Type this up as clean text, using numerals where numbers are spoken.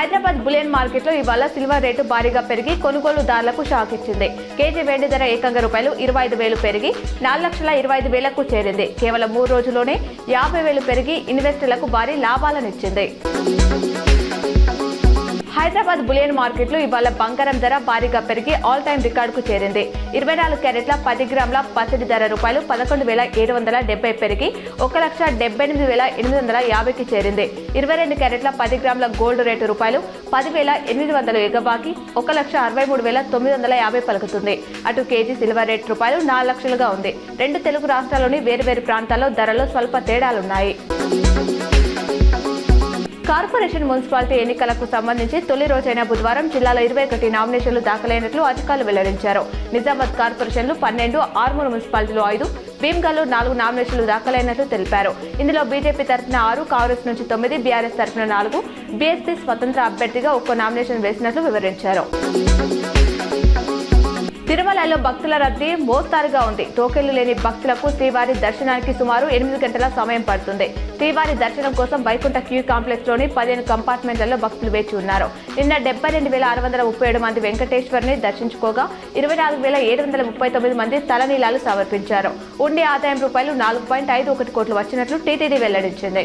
Hyderabad bullion మార్కెట్లో ఇవాళ silver rate భారీగా పెరిగి కొనుగోలుదారులకు షాక్ ఇచ్చింది. కేజీ వెండి ధర ఏకంగా ₹25,000 పెరిగి 4,25,000కు చేరింది. కేవలం 3 రోజుల్లోనే 50,000 పెరిగి ఇన్వెస్టర్లకు భారీ లాభాలనిచ్చింది. హైదరాబాద్ బులియన్ మార్కెట్లో ఇవాళ బంగారం ధర భారీగా పెరిగి ఆల్ టైమ్ రికార్డుకు చేరింది. 24 క్యారెట్ల 10 గ్రాముల పసిడి ధర ₹11,770 పెరిగి 1,78,850కి చేరింది. 22 క్యారెట్ల 10 గ్రాముల గోల్డ్ రేటు ₹10,800 ఎగబాకి 1,63,950 పలుకుతుంది. అటు కేజీ సిల్వర్ రేటు ₹4 లక్షలుగా ఉంది. రెండు తెలుగు రాష్ట్రాల్లోని వేర్వేరు ప్రాంతాల్లో ధరలో స్వల్ప తేడాలున్నాయి. కార్పొరేషన్ మున్సిపాలిటీ ఎన్నికలకు సంబంధించి తొలి రోజైన బుధవారం జిల్లాలో 21 నామినేషన్లు దాఖలైనట్లు అధికారులు వెల్లడించారు. నిజామాబాద్ కార్పొరేషన్లు 12, ఆర్మూరు మున్సిపాలిటీలో 5, భీమ్గల్లో 4 నామినేషన్లు దాఖలైనట్లు తెలిపారు. ఇందులో బీజేపీ తరఫున 6, కాంగ్రెస్ నుంచి 9, బీఆర్ఎస్ తరఫున 4, బీఎస్పీ స్వతంత్ర అభ్యర్థిగా 1 నామినేషన్ వేసినట్లు వివరించారు. తిరుమలలో భక్తుల రద్దీ మోస్తారుగా ఉంది. టోకెన్లు లేని భక్తులకు శ్రీవారి దర్శనానికి సుమారు 8 గంటల సమయం పడుతుంది. శ్రీవారి దర్శనం కోసం వైకుంఠ క్యూ కాంప్లెక్స్ లోని 15 కంపార్ట్మెంట్లలో భక్తులు వేచి ఉన్నారు. నిన్న 72,637 మంది వెంకటేశ్వరుని దర్శించుకోగా 24,739 మంది తలనీలాలు సమర్పించారు. ఉండే ఆదాయం ₹4.51 కోట్లు వచ్చినట్లు టీటీడీ వెల్లడించింది.